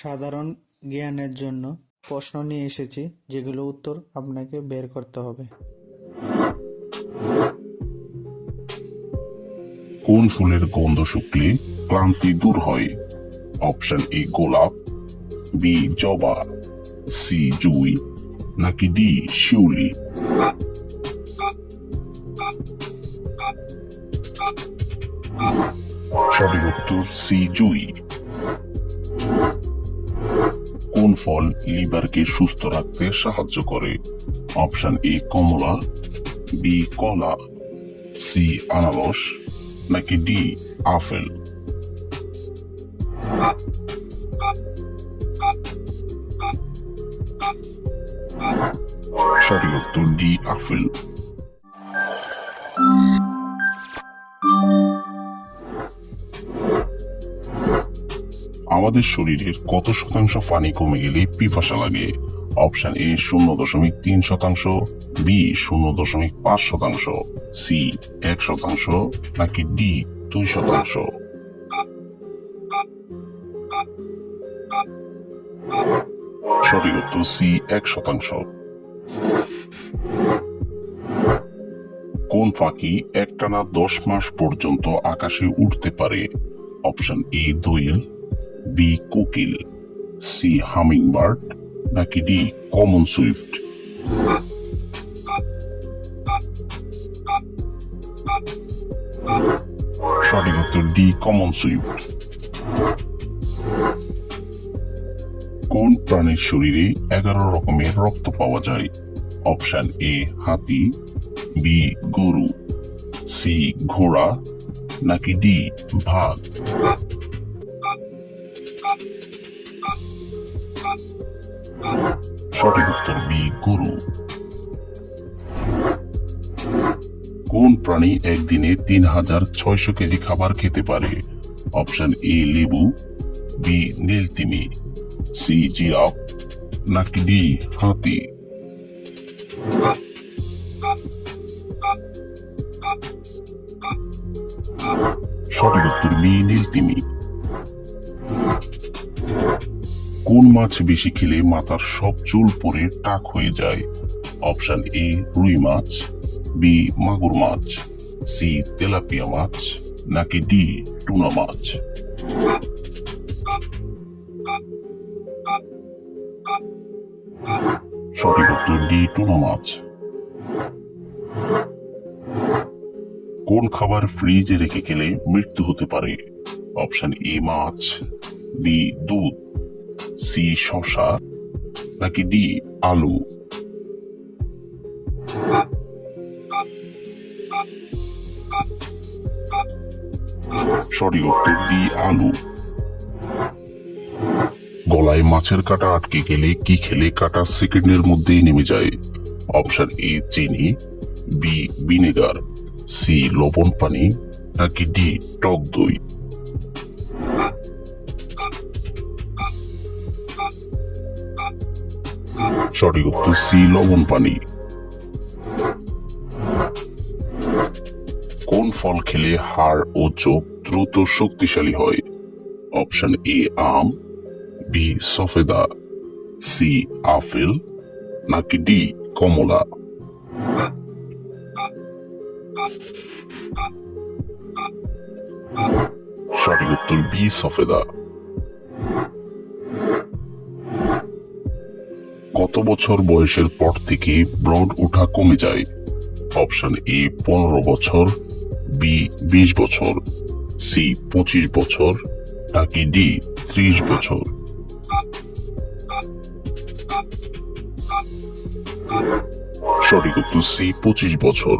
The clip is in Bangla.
সাধারণ জ্ঞানের জন্য প্রশ্ন নিয়ে এসেছি, যেগুলো উত্তর আপনাকে বের করতে হবে। কোন ফুলের গন্ধ শুকলে ক্লান্তি দূর হয়? অপশন এ গোলাপ, বি জবা, সি জুই, নাকি ডি শিউলি? সঠিক উত্তর সি জুই। কোন ফল লিভারকে সুস্থ রাখতে সাহায্য করে? অপশন এ কমলা, বি কলা, সি আনারস, নাকি ডি আপেল? সঠিক উত্তর ডি আপেল। আমাদের শরীরের কত শতাংশ পানি কমে গেলে পিপাসা লাগে? অপশন এ 0.3%, বি 0.5%, সি 1%, নাকি ডি 2%? সঠিক উত্তর সি 1%। কোন পাখি একটানা 10 মাস পর্যন্ত আকাশে উঠতে পারে? অপশন এ দোয়েল, বি কোকিল, সি হামিংবার্ড, নাকি ডি কমন সুইফট? সঠিক উত্তর ডি কমন সুইফট। কোন প্রাণীর শরীরে 11 রকমের রক্ত পাওয়া যায়? অপশন এ হাতি, বি গরু, সি ঘোড়া, নাকি ডি বাঘ? সঠিক উত্তর বি গরু। কোন প্রাণী একদিনে 3600 কেজি খাবার খেতে পারে? অপশন এ লেবু, বি নীলতিমি, সি জিরাফ, নাকি ডি হাতি? সঠিক উত্তর বি নীলতিমি। কোন মাছ বেশি খেলে মাথার সব চুল পড়ে টাক হয়ে যায়? অপশন এ রুই মাছ, বি মাগুর মাছ, সি তেলাপিয়া মাছ, নাকি ডি টুনা মাছ? সঠিক উত্তর ডি টুনা মাছ। কোন খাবার ফ্রিজে রেখে খেলে মৃত্যু হতে পারে? অপশন এ মাছ, বি দুধ, সি শসা, নাকি ডি আলু? সঠিক উত্তর ডি আলু। গলায় মাছের কাঁটা আটকে গেলে কি খেলে কাঁটা সেকেন্ডের মধ্যেই নেমে যায়? অপশন এ চিনি, বি ভিনেগার, সি লবণ পানি, নাকি ডি টক দই? সঠিক উত্তর সি লবণ পানি। কোন ফল খেলে হাড় ও চোখ দ্রুত শক্তিশালী হয়? অপশন এ আম, বি সফেদা, সি আপেল, নাকি ডি কমলা? সঠিক উত্তর বি সফেদা। কত বছর বয়সের পর থেকে ব্রড ওঠা কমে যায়? অপশন এ 15 বছর, বি 20 বছর, সি 25 বছর, নাকি ডি 30 বছর? সঠিক উত্তর সি 25 বছর।